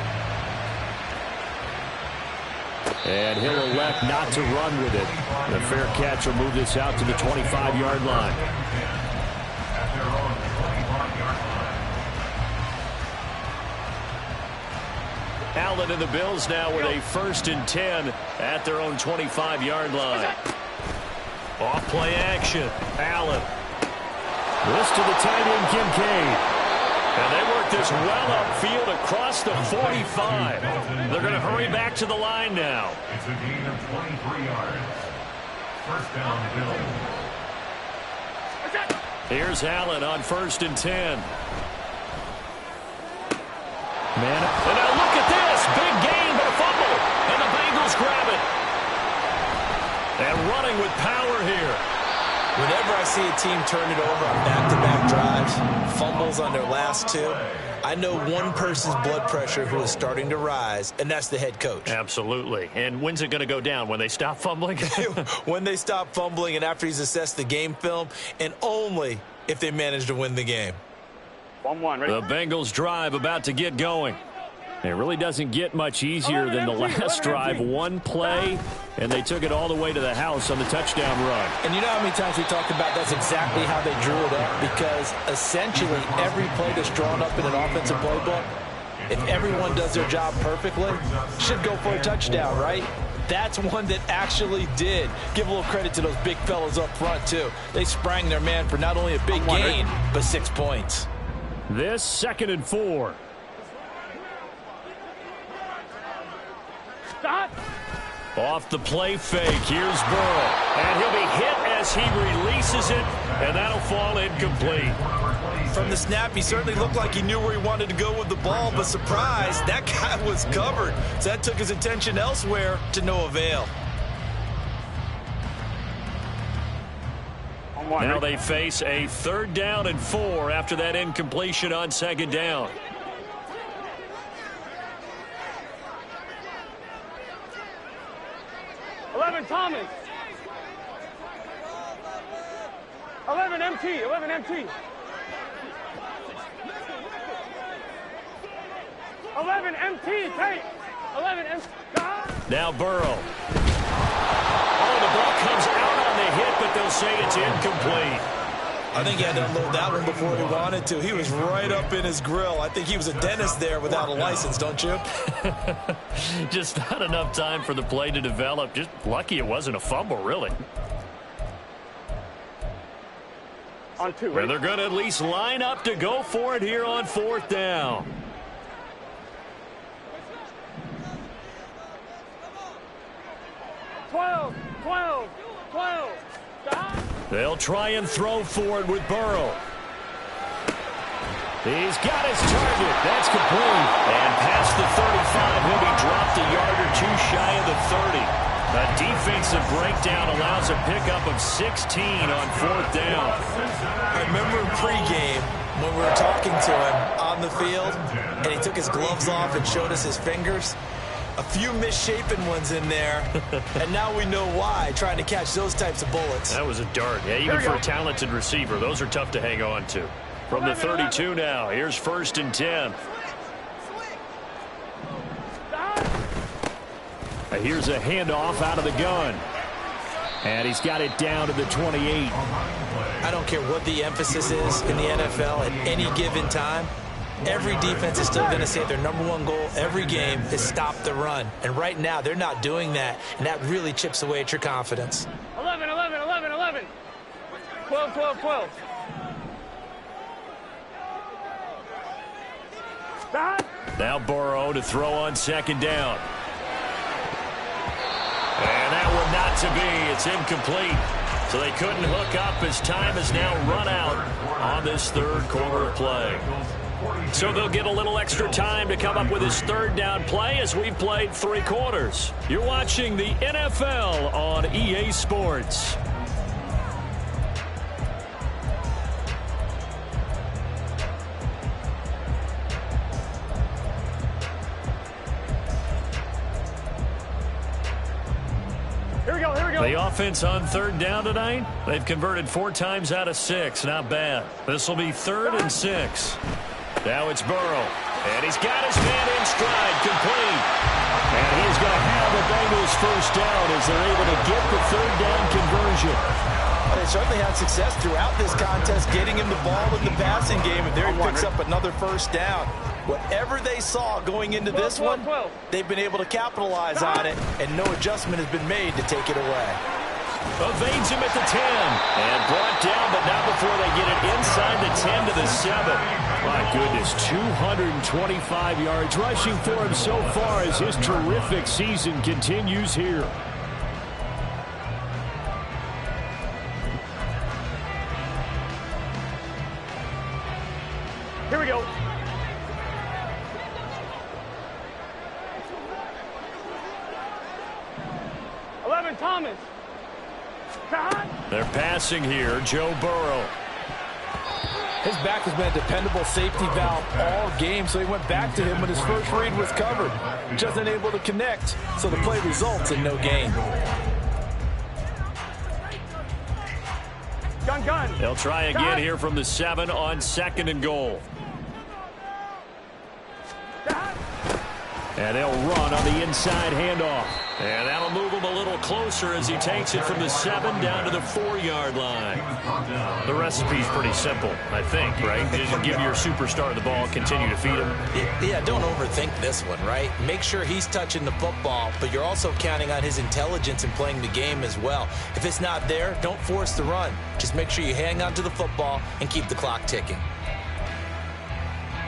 Speaker 2: And he'll elect not to run with it. The fair catch will move this out to the 25-yard line. Allen and the Bills now with a 1st and 10 at their own 25-yard line. Off play action. Allen. This to the tight end, Kincaid. And they work this well upfield across the 45. They're going to hurry back to the line now.
Speaker 6: It's a gain of 23 yards. First down, Bills.
Speaker 2: Here's Allen on 1st and 10. Man, and now look at this. Big gain, but a fumble. And the Bengals grab it. And running with power here.
Speaker 5: Whenever I see a team turn it over on back-to-back drives, fumbles on their last two, I know one person's blood pressure who is starting to rise, and that's the head coach.
Speaker 3: Absolutely. And when's it going to go down? When they stop fumbling?
Speaker 5: When they stop fumbling and after he's assessed the game film, and only if they manage to win the game.
Speaker 4: 1-1, ready?
Speaker 2: The Bengals drive about to get going. It really doesn't get much easier than the last drive. One play, and they took it all the way to the house on the touchdown run.
Speaker 5: And you know how many times we talked about that's exactly how they drew it up? Because essentially every play that's drawn up in an offensive playbook, if everyone does their job perfectly, should go for a touchdown, right? That's one that actually did. Give a little credit to those big fellas up front, too. They sprang their man for not only a big gain, but 6 points.
Speaker 2: This 2nd and 4.
Speaker 4: Stop.
Speaker 2: Off the play fake, here's Burrow. And he'll be hit as he releases it, and that'll fall incomplete.
Speaker 5: From the snap, he certainly looked like he knew where he wanted to go with the ball, but surprise, that guy was covered. So that took his attention elsewhere to no avail.
Speaker 2: Now they face a 3rd down and 4 after that incompletion on 2nd down.
Speaker 4: Thomas. 11 MT. 11 MT. 11 MT. Take. 11 MT.
Speaker 2: Now Burrow. Oh, the ball comes out on the hit, but they'll say it's incomplete.
Speaker 5: I think he had to unload that one before he wanted to. He was right up in his grill. I think he was a dentist there without a license, don't you?
Speaker 2: Just not enough time for the play to develop. Just lucky it wasn't a fumble, really.
Speaker 4: On 2.
Speaker 2: Well, they're going to at least line up to go for it here on 4th down.
Speaker 4: Twelve. Stop.
Speaker 2: They'll try and throw for it with Burrow. He's got his target. That's complete. And past the 35, he'll be dropped a yard or two shy of the 30. A defensive breakdown allows a pickup of 16 on 4th down.
Speaker 5: I remember in pregame when we were talking to him on the field, and he took his gloves off and showed us his fingers. A few misshapen ones in there, and now we know why, trying to catch those types of bullets.
Speaker 2: That was a dart. Yeah, even for a talented receiver, those are tough to hang on to. From the 32 now, here's 1st and 10. Here's a handoff out of the gun. And he's got it down to the 28.
Speaker 5: I don't care what the emphasis is in the NFL at any given time. Every defense is still going to say their #1 goal every game is stop the run. And right now, they're not doing that, and that really chips away at your confidence.
Speaker 4: 11, 11, 11, 11. 12, 12, 12.
Speaker 2: Now Burrow to throw on second down. And that one not to be. It's incomplete. So they couldn't hook up as time has now run out on this third quarter of play. So they'll get a little extra time to come up with his third down play as we've played 3 quarters. You're watching the NFL on EA Sports. The offense on third down tonight, they've converted 4 times out of 6. Not bad. This will be 3rd and 6. Now it's Burrow. And he's got his man in stride, complete. And he's going to have the Bengals first down as they're able to get the third down conversion.
Speaker 5: Well, they certainly had success throughout this contest getting him the ball in the passing game. And there he picks up another first down. Whatever they saw going into this one, they've been able to capitalize on it, and no adjustment has been made to take it away.
Speaker 2: Evades him at the 10, and brought down, but not before they get it inside the 10 to the 7. My goodness, 225 yards rushing for him so far as his terrific season continues here.
Speaker 4: Here we go. Thomas.
Speaker 2: They're passing here. Joe Burrow.
Speaker 5: His back has been a dependable safety valve all game, so he went back to him when his first read was covered. Just unable to connect, so the play results in no gain.
Speaker 4: Gun.
Speaker 2: They'll try again here from the 7 on 2nd and goal. And they'll run on the inside handoff. And that'll move him a little closer as he takes it from the 7 down to the 4-yard line. The recipe's pretty simple, I think, right? Just give your superstar the ball, continue to feed him.
Speaker 5: Yeah, don't overthink this one, right? Make sure he's touching the football, but you're also counting on his intelligence in playing the game as well. If it's not there, don't force the run. Just make sure you hang on to the football and keep the clock ticking.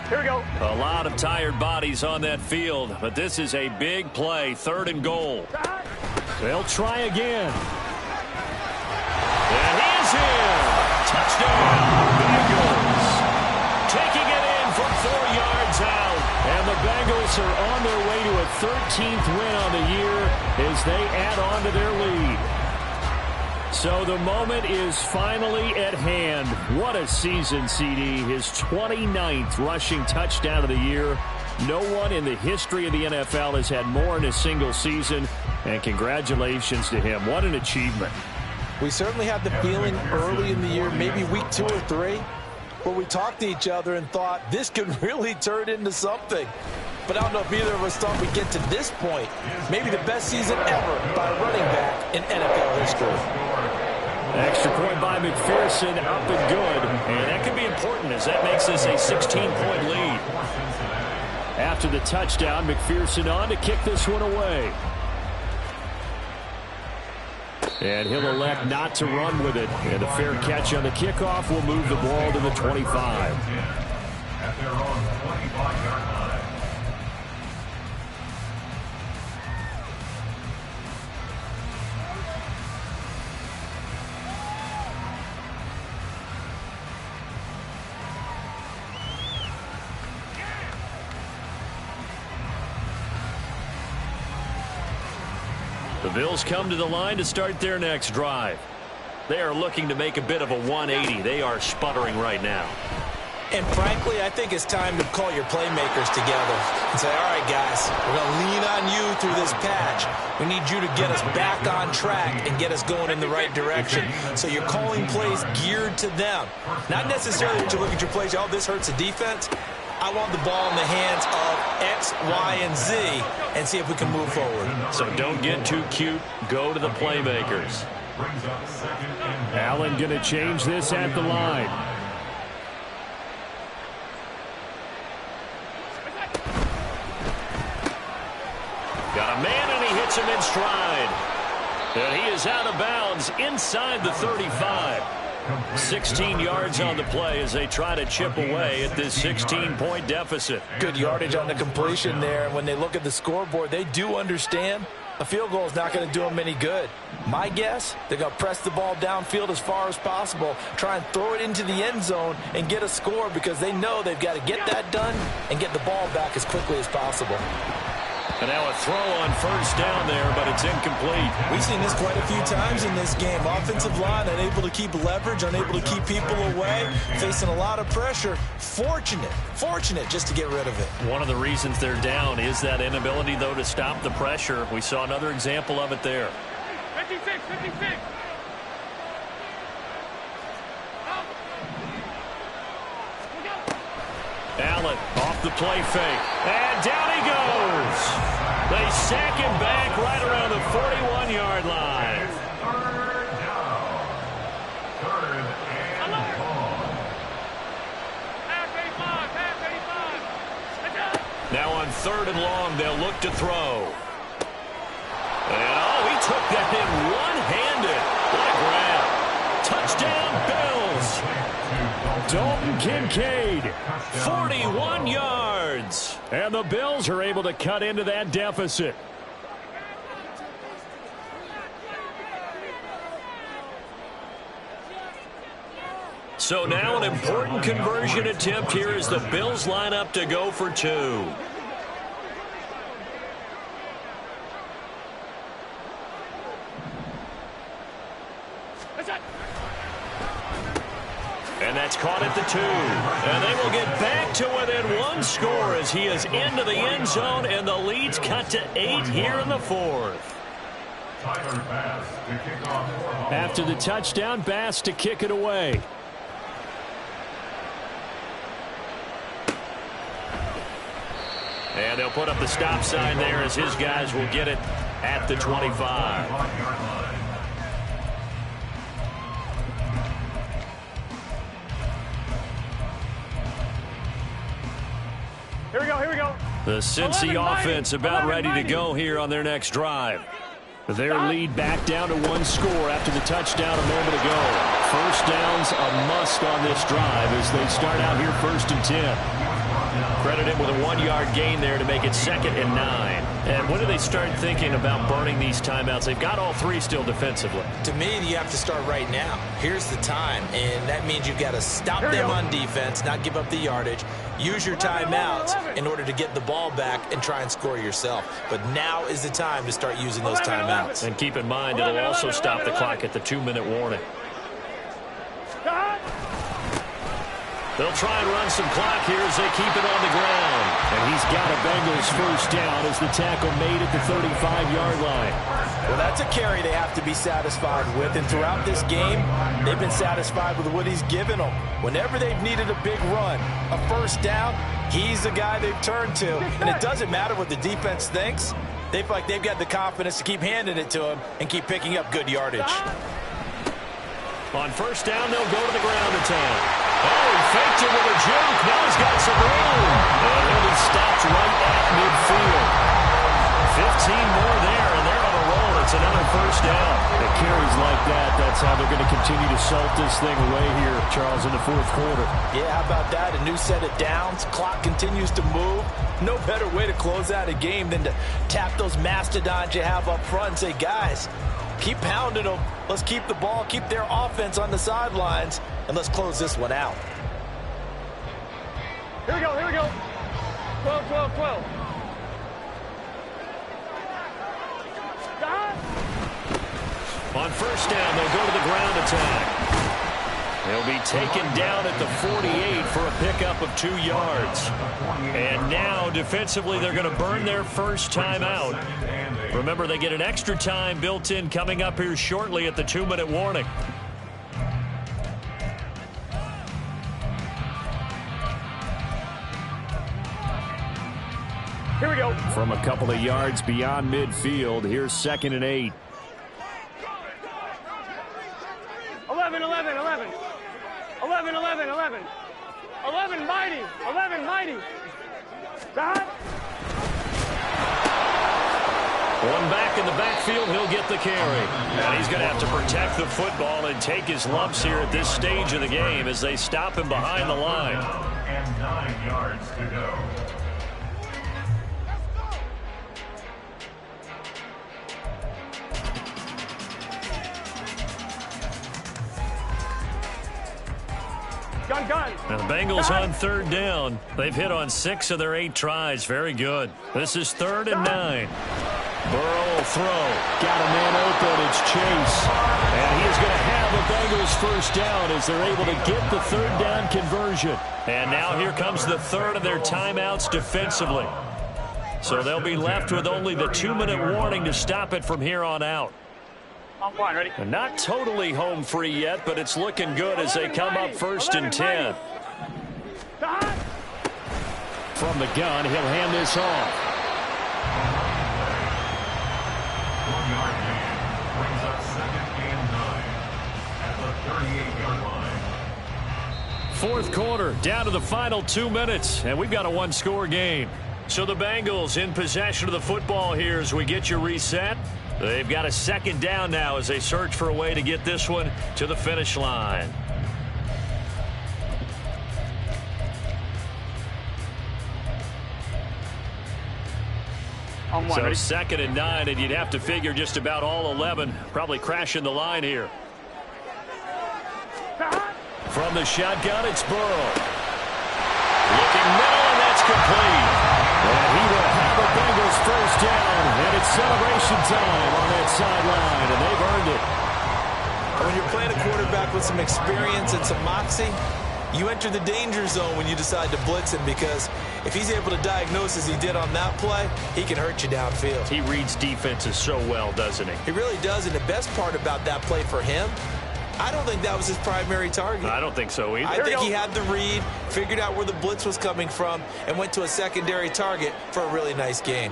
Speaker 4: Here we go.
Speaker 2: A lot of tired bodies on that field, but this is a big play, 3rd and goal. They'll try again. And he's in. Touchdown, Bengals. Taking it in from 4 yards out. And the Bengals are on their way to a 13th win on the year as they add on to their lead. So the moment is finally at hand. What a season, CD. His 29th rushing touchdown of the year. No one in the history of the NFL has had more in a single season. And congratulations to him. What an achievement.
Speaker 5: We certainly had the feeling early in the year, maybe week 2 or 3, where we talked to each other and thought this could really turn into something. But I don't know if either of us thought we'd get to this point. Maybe the best season ever by a running back in NFL history.
Speaker 2: Extra point by McPherson, up and good. And that can be important as that makes this a 16-point lead. After the touchdown, McPherson on to kick this one away. And he'll elect not to run with it. And a fair catch on the kickoff will move the ball to the 25.
Speaker 6: At their own 25-yard line.
Speaker 2: The Bills come to the line to start their next drive. They are looking to make a bit of a 180. They are sputtering right now.
Speaker 5: And frankly, I think it's time to call your playmakers together and say, all right, guys, we're going to lean on you through this patch. We need you to get us back on track and get us going in the right direction. So you're calling plays geared to them. Not necessarily that you look at your plays, oh, this hurts the defense. I want the ball in the hands of X, Y, and Z and see if we can move forward.
Speaker 2: So don't get too cute. Go to the playmakers.
Speaker 6: Brings up 2nd and
Speaker 2: Allen going to change this at the line.
Speaker 3: Got a man, and he hits him in stride. And he is out of bounds inside the 35. 16 yards on the play as they try to chip away at this 16-point deficit.
Speaker 5: Good yardage on the completion there. And when they look at the scoreboard, they do understand a field goal is not going to do them any good. My guess, they're going to press the ball downfield as far as possible, try and throw it into the end zone and get a score because they know they've got to get that done and get the ball back as quickly as possible.
Speaker 3: And now a throw on first down there, but it's incomplete.
Speaker 7: We've seen this quite a few times in this game. Offensive line unable to keep leverage, unable to keep people away, facing a lot of pressure. Fortunate just to get rid of it.
Speaker 3: One of the reasons they're down is that inability, though, to stop the pressure. We saw another example of it there.
Speaker 4: 56.
Speaker 3: Allen off the play fake. And down he goes. They sack him back right around the 41-yard line.
Speaker 6: Third down. Third and long.
Speaker 3: Now on 3rd and long, they'll look to throw. And he took that in one-handed. What a grab. Touchdown, Bills.
Speaker 2: Dalton Kincaid.
Speaker 3: 41 yards.
Speaker 2: And the Bills are able to cut into that deficit.
Speaker 3: So now an important conversion attempt here as the Bills line up to go for 2. And that's caught at the 2. And they will get back to within 1 score as he is into the end zone, and the lead's cut to 8 here in the 4th.
Speaker 2: After the touchdown, Bass to kick it away.
Speaker 3: And they'll put up the stop sign there as his guys will get it at the 25.
Speaker 4: Here we go.
Speaker 3: The Cincy offense about ready to go here on their next drive.
Speaker 2: Their lead back down to 1 score after the touchdown a moment ago. First down's a must on this drive as they start out here 1st and 10.
Speaker 3: Credit him with a 1-yard gain there to make it 2nd and 9. And when do they start thinking about burning these timeouts? They've got all 3 still defensively.
Speaker 7: To me, you have to start right now. Here's the time, and that means you've got to stop them on defense, not give up the yardage. Use your timeouts in order to get the ball back and try and score yourself. But now is the time to start using those timeouts.
Speaker 3: And keep in mind, it'll also stop the clock at the 2-minute warning. They'll try and run some clock here as they keep it on the ground.
Speaker 2: And he's got a Bengals first down as the tackle made at the 35-yard line.
Speaker 5: Well, that's a carry they have to be satisfied with. And throughout this game, they've been satisfied with what he's given them. Whenever they've needed a big run, a first down, he's the guy they've turned to. And it doesn't matter what the defense thinks. They feel like they've got the confidence to keep handing it to him and keep picking up good yardage.
Speaker 3: On first down, they'll go to the ground attack. He faked it with a juke. Now he's got some room. And he'll be stopped right at midfield. 15 more there, and they're on a roll. It's another first down.
Speaker 2: The carries like that, that's how they're going to continue to salt this thing away here, Charles, in the 4th quarter.
Speaker 5: Yeah, how about that? A new set of downs. Clock continues to move. No better way to close out a game than to tap those mastodons you have up front and say, guys, keep pounding them. Let's keep the ball, keep their offense on the sidelines, and let's close this one out.
Speaker 4: Here we go. 12.
Speaker 3: On first down, they'll go to the ground attack. They'll be taken down at the 48 for a pickup of 2 yards. And now, defensively, they're going to burn their first time out. Remember, they get an extra time built in coming up here shortly at the 2-minute warning.
Speaker 4: Here we go.
Speaker 2: From a couple of yards beyond midfield, here's 2nd and 8.
Speaker 4: 11. 11. 11 mighty. 11 mighty. Stop.
Speaker 3: One back in the backfield, he'll get the carry. And he's going to have to protect the football and take his lumps here at this stage of the game as they stop him behind the line.
Speaker 6: And 9 yards to go.
Speaker 4: Gun.
Speaker 3: And the Bengals on 3rd down. They've hit on 6 of their 8 tries. Very good. This is 3rd and 9. Burrow will throw.
Speaker 2: Got a man open. It's Chase. And he is going to have a Bengals first down as they're able to get the 3rd down conversion.
Speaker 3: And now here comes the 3rd of their timeouts defensively. So they'll be left with only the 2-minute warning to stop it from here on out.
Speaker 4: On one, ready?
Speaker 3: And not totally home free yet, but it's looking good as they come up 1st and 10.
Speaker 2: From the gun, he'll hand this off.
Speaker 6: 1-yard gain brings up 2nd and 9 at the 38-yard line.
Speaker 2: 4th quarter, down to the final 2 minutes, and we've got a 1-score game.
Speaker 3: So the Bengals in possession of the football here as we get you reset. They've got a 2nd down now as they search for a way to get this one to the finish line.
Speaker 4: On one,
Speaker 3: So
Speaker 4: ready?
Speaker 3: 2nd and 9, and you'd have to figure just about all 11 probably crashing the line here.
Speaker 2: From the shotgun, it's Burrow.
Speaker 3: Looking middle, and that's complete.
Speaker 2: And he will have a Bengals first down, and it's celebration time on that sideline, and they've earned it.
Speaker 7: When you're playing a quarterback with some experience and some moxie, you enter the danger zone when you decide to blitz him, because if he's able to diagnose as he did on that play, he can hurt you downfield.
Speaker 3: He reads defenses so well, doesn't he?
Speaker 7: He really does, and the best part about that play for him, I don't think that was his primary target.
Speaker 3: I don't think so either.
Speaker 7: I think he had the read, figured out where the blitz was coming from, and went to a secondary target for a really nice gain.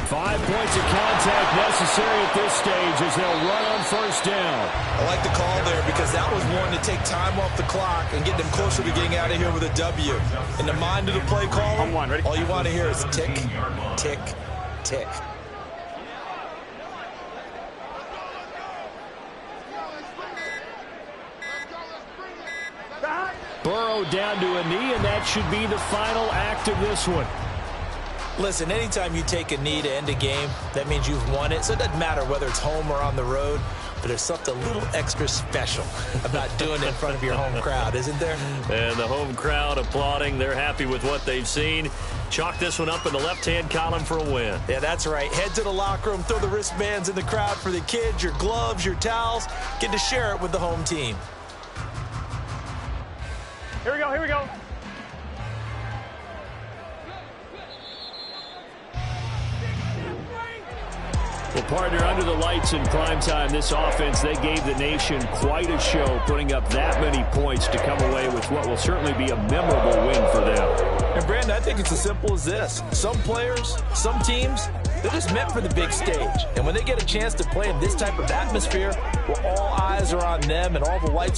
Speaker 2: Five points of contact necessary at this stage as they'll run on first down.
Speaker 7: I like the call there because that was one to take time off the clock and get them closer to getting out of here with a W. In the mind of the play caller, all you want to hear is tick, tick, tick.
Speaker 2: Burrow down to a knee, and that should be the final act of this one.
Speaker 7: Listen, anytime you take a knee to end a game, that means you've won it. So it doesn't matter whether it's home or on the road, but there's something a little extra special about doing it in front of your home crowd, isn't there?
Speaker 3: And the home crowd applauding. They're happy with what they've seen. Chalk this one up in the left-hand column for a win.
Speaker 7: Yeah, that's right. Head to the locker room, throw the wristbands in the crowd for the kids, your gloves, your towels. Get to share it with the home team.
Speaker 4: Here we go, here we go.
Speaker 2: Well, partner, under the lights in primetime, this offense, they gave the nation quite a show, putting up that many points to come away with what will certainly be a memorable win for them.
Speaker 7: And, Brandon, I think it's as simple as this. Some players, some teams, they're just meant for the big stage. And when they get a chance to play in this type of atmosphere where all eyes are on them and all the lights are